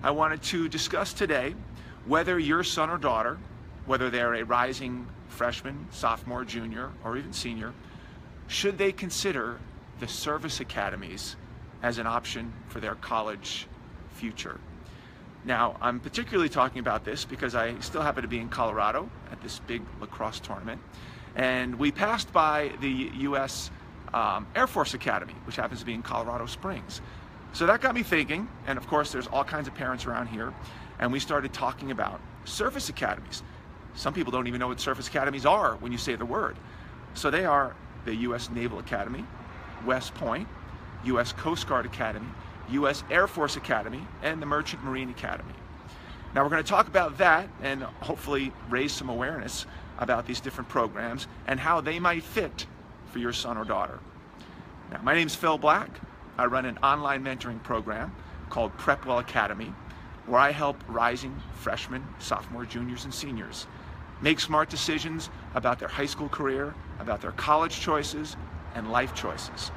I wanted to discuss today whether your son or daughter, whether they're a rising freshman, sophomore, junior, or even senior, should they consider the Service Academies as an option for their college future. Now, I'm particularly talking about this because I still happen to be in Colorado at this big lacrosse tournament, and we passed by the U.S. Air Force Academy, which happens to be in Colorado Springs. So that got me thinking, and of course there's all kinds of parents around here, and we started talking about Service Academies. Some people don't even know what Service Academies are when you say the word. So they are the U.S. Naval Academy, West Point, U.S. Coast Guard Academy, U.S. Air Force Academy, and the Merchant Marine Academy. Now we're going to talk about that and hopefully raise some awareness about these different programs and how they might fit for your son or daughter. Now, my name's Phil Black. I run an online mentoring program called Parental Academy, where I help rising freshmen, sophomore, juniors, and seniors make smart decisions about their high school career, about their college choices, and life choices.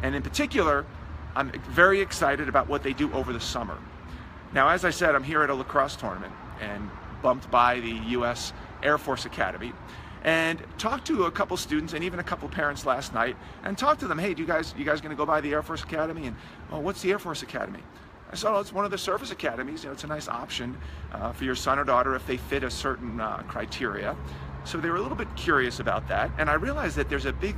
And in particular, I'm very excited about what they do over the summer. Now, as I said, I'm here at a lacrosse tournament and bumped by the U.S. Air Force Academy and talked to a couple students and even a couple parents last night and talked to them, hey, you guys gonna go by the Air Force Academy? And, well, what's the Air Force Academy? I said, oh, it's one of the service academies. You know, it's a nice option for your son or daughter if they fit a certain criteria. So they were a little bit curious about that. And I realized that there's a big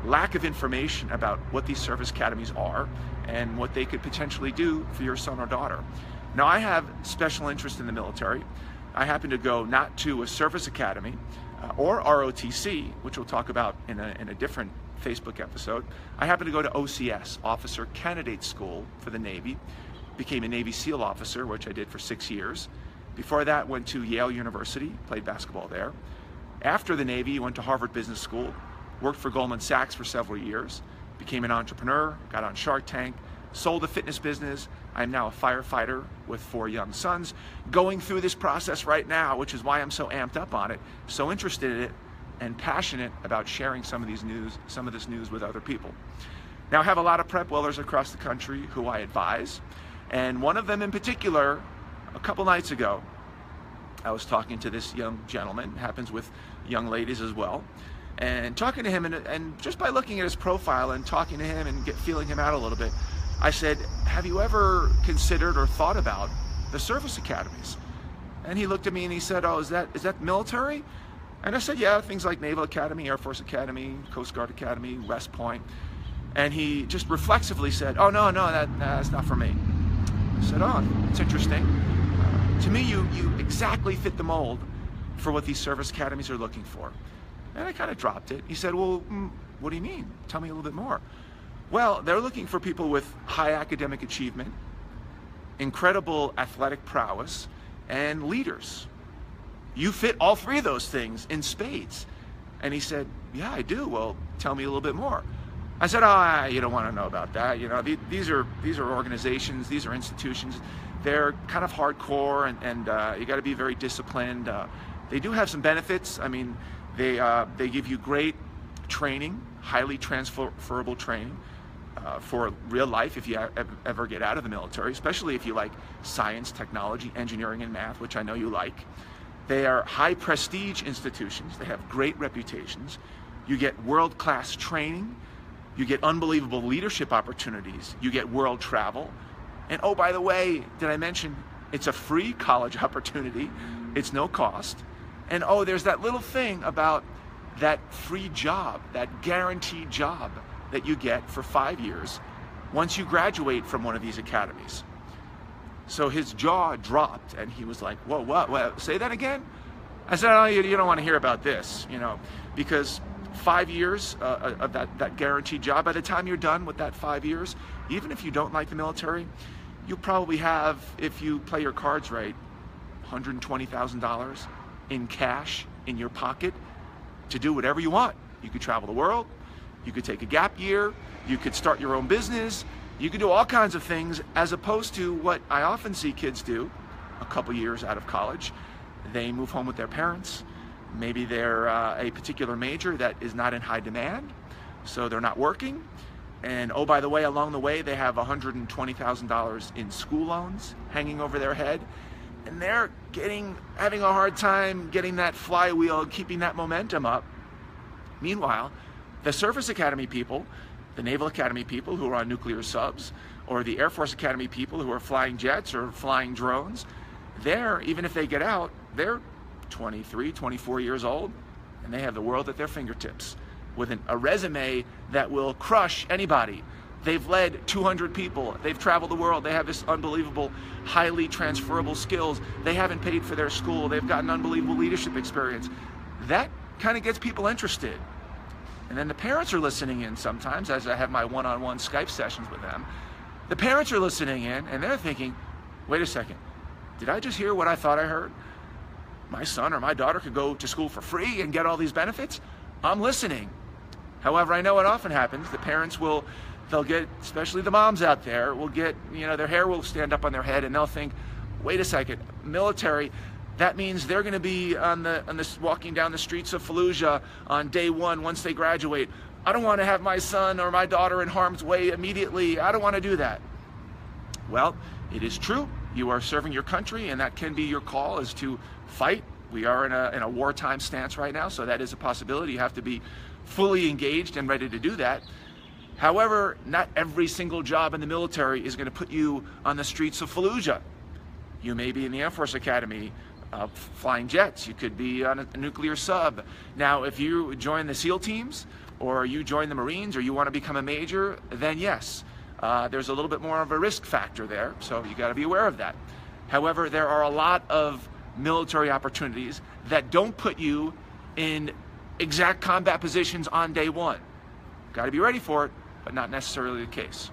lack of information about what these service academies are and what they could potentially do for your son or daughter. Now, I have special interest in the military. I happen to go not to a service academy or ROTC, which we'll talk about in a different Facebook episode. I happen to go to OCS, Officer Candidate School for the Navy. Became a Navy SEAL officer, which I did for 6 years. Before that, went to Yale University, played basketball there. After the Navy, went to Harvard Business School, worked for Goldman Sachs for several years, became an entrepreneur, got on Shark Tank, sold a fitness business. I'm now a firefighter with 4 young sons, going through this process right now, which is why I'm so amped up on it, so interested in it, and passionate about sharing some of this news with other people. Now, I have a lot of prep wellers across the country who I advise, and one of them in particular, a couple nights ago, I was talking to this young gentleman, happens with young ladies as well, and talking to him, and just by looking at his profile and talking to him and feeling him out a little bit, I said, have you ever considered or thought about the service academies? And he looked at me and he said, oh, is that military? And I said, yeah, things like Naval Academy, Air Force Academy, Coast Guard Academy, West Point. And he just reflexively said, oh, no, that's not for me. I said, oh, it's interesting. To me, you exactly fit the mold for what these service academies are looking for. And I kind of dropped it. He said, well, what do you mean? Tell me a little bit more. Well, they're looking for people with high academic achievement, incredible athletic prowess, and leaders. You fit all 3 of those things in spades. And he said, yeah, I do. Well, tell me a little bit more. I said, oh, you don't want to know about that. You know, these are organizations, these are institutions. They're kind of hardcore, and you got to be very disciplined. They do have some benefits. I mean, they give you great training, highly transferable training for real life if you ever get out of the military, especially if you like science, technology, engineering, and math, which I know you like. They are high prestige institutions. They have great reputations. You get world-class training. You get unbelievable leadership opportunities. You get world travel. And oh, by the way, did I mention it's a free college opportunity? It's no cost. And oh, there's that little thing about that free job, that guaranteed job that you get for 5 years once you graduate from one of these academies. So his jaw dropped and he was like, whoa, what? Say that again? I said, oh, you don't want to hear about this, you know, because 5 years of that guaranteed job, by the time you're done with that 5 years, even if you don't like the military, you probably have, if you play your cards right, $120,000 in cash in your pocket to do whatever you want. You could travel the world, you could take a gap year, you could start your own business, you could do all kinds of things, as opposed to what I often see kids do a couple years out of college. They move home with their parents. Maybe they're a particular major that is not in high demand, so they're not working. And oh, by the way, along the way, they have $120,000 in school loans hanging over their head. And they're having a hard time getting that flywheel, keeping that momentum up. Meanwhile, the Service Academy people, the Naval Academy people who are on nuclear subs, or the Air Force Academy people who are flying jets or flying drones, even if they get out, they're 23, 24 years old, and they have the world at their fingertips with a resume that will crush anybody. They've led 200 people. They've traveled the world. They have this unbelievable, highly transferable skills. They haven't paid for their school. They've got an unbelievable leadership experience. That kind of gets people interested. And then the parents are listening in sometimes, as I have my one-on-one Skype sessions with them. The parents are listening in, and they're thinking, wait a second, did I just hear what I thought I heard? My son or my daughter could go to school for free and get all these benefits? I'm listening. However, I know what often happens. The parents they'll get, especially the moms out there, will get, their hair will stand up on their head and they'll think, wait a second, military, that means they're going to be walking down the streets of Fallujah on day one once they graduate. I don't want to have my son or my daughter in harm's way immediately. I don't want to do that. Well, it is true. You are serving your country, and that can be your call, is to fight. We are in a wartime stance right now, so that is a possibility. You have to be fully engaged and ready to do that. However, not every single job in the military is going to put you on the streets of Fallujah. You may be in the Air Force Academy flying jets. You could be on a nuclear sub. Now, if you join the SEAL teams, or you join the Marines, or you want to become a major, then yes, there's a little bit more of a risk factor there, so you got to be aware of that. However, there are a lot of military opportunities that don't put you in exact combat positions on day one. Got to be ready for it, but not necessarily the case.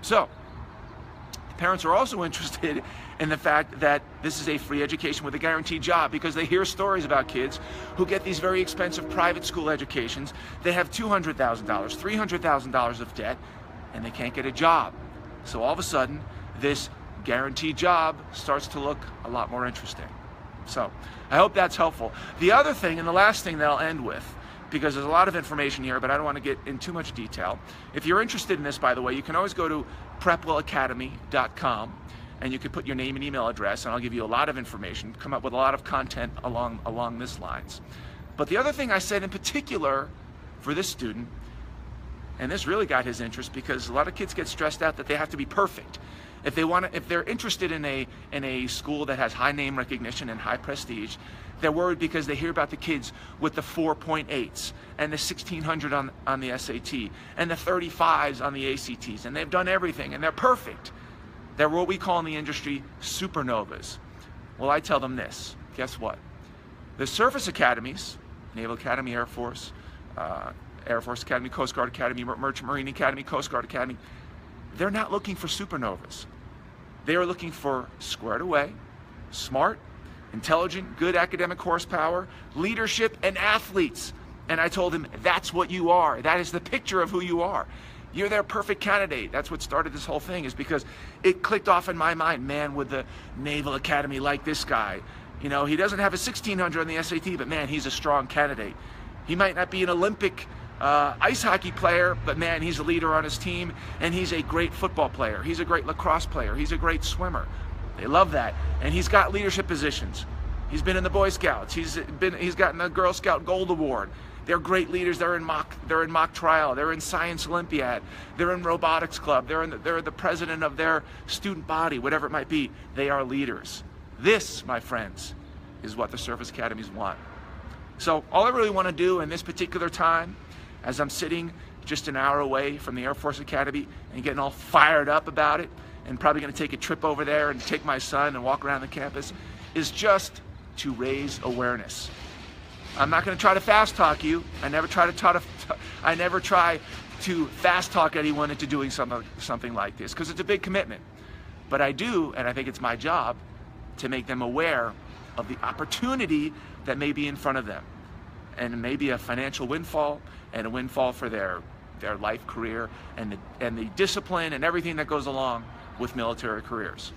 So, the parents are also interested in the fact that this is a free education with a guaranteed job, because they hear stories about kids who get these very expensive private school educations. They have $200,000, $300,000 of debt, and they can't get a job. So all of a sudden, this guaranteed job starts to look a lot more interesting. So I hope that's helpful. The other thing, and the last thing that I'll end with, because there's a lot of information here, but I don't want to get in too much detail. If you're interested in this, by the way, you can always go to prepwellacademy.com, and you can put your name and email address, and I'll give you a lot of information, come up with a lot of content along this lines. But the other thing I said in particular for this student, and this really got his interest, because a lot of kids get stressed out that they have to be perfect. If they're interested in a school that has high name recognition and high prestige, they're worried because they hear about the kids with the 4.8s and the 1600 on the SAT and the 35s on the ACTs, and they've done everything and they're perfect. They're what we call in the industry supernovas. Well, I tell them this. Guess what? The Service Academies, Naval Academy, Air Force Academy, Coast Guard Academy, Merchant Marine Academy, Coast Guard Academy, they're not looking for supernovas. They are looking for squared away, smart, intelligent, good academic horsepower, leadership, and athletes. And I told him, that's what you are. That is the picture of who you are. You're their perfect candidate. That's what started this whole thing, is because it clicked off in my mind. Man, would the Naval Academy like this guy? He doesn't have a 1600 on the SAT, but man, he's a strong candidate. He might not be an Olympic ice hockey player, but man, he's a leader on his team, and he's a great football player. He's a great lacrosse player. He's a great swimmer. They love that. And he's got leadership positions. He's been in the Boy Scouts. He's gotten the Girl Scout Gold Award. They're great leaders. They're in mock trial. They're in Science Olympiad. They're in Robotics Club. They're the president of their student body, whatever it might be. They are leaders. This, my friends, is what the Service Academies want. So all I really want to do in this particular time, as I'm sitting just an hour away from the Air Force Academy and getting all fired up about it, and probably going to take a trip over there and take my son and walk around the campus, is just to raise awareness. I'm not going to try to fast talk you. I never try to fast talk anyone into doing something like this, because it's a big commitment. But I do, and I think it's my job, to make them aware of the opportunity that may be in front of them, and it may be a financial windfall, and a windfall for their life career, and the discipline and everything that goes along with military careers.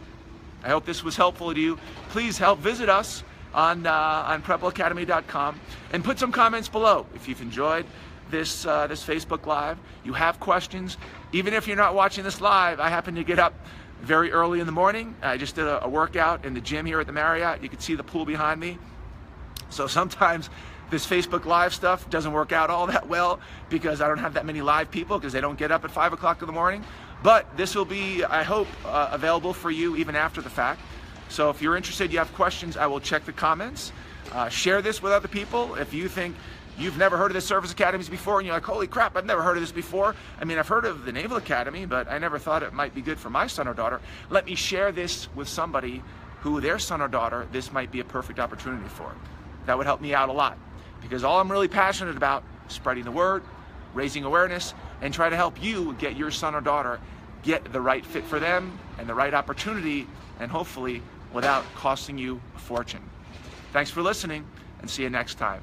I hope this was helpful to you. Please visit us on prepwellacademy.com, and put some comments below if you've enjoyed this Facebook Live, you have questions, even if you're not watching this live, I happen to get up very early in the morning. I just did a workout in the gym here at the Marriott. You can see the pool behind me. So sometimes this Facebook Live stuff doesn't work out all that well because I don't have that many live people because they don't get up at 5 o'clock in the morning. But this will be, I hope, available for you even after the fact. So if you're interested, you have questions, I will check the comments. Share this with other people. If you think you've never heard of the Service Academies before and you're like, holy crap, I've never heard of this before. I mean, I've heard of the Naval Academy, but I never thought it might be good for my son or daughter. Let me share this with somebody who their son or daughter, this might be a perfect opportunity for. That would help me out a lot because all I'm really passionate about is spreading the word, raising awareness, and try to help you get your son or daughter get the right fit for them and the right opportunity, and hopefully without costing you a fortune. Thanks for listening, and see you next time.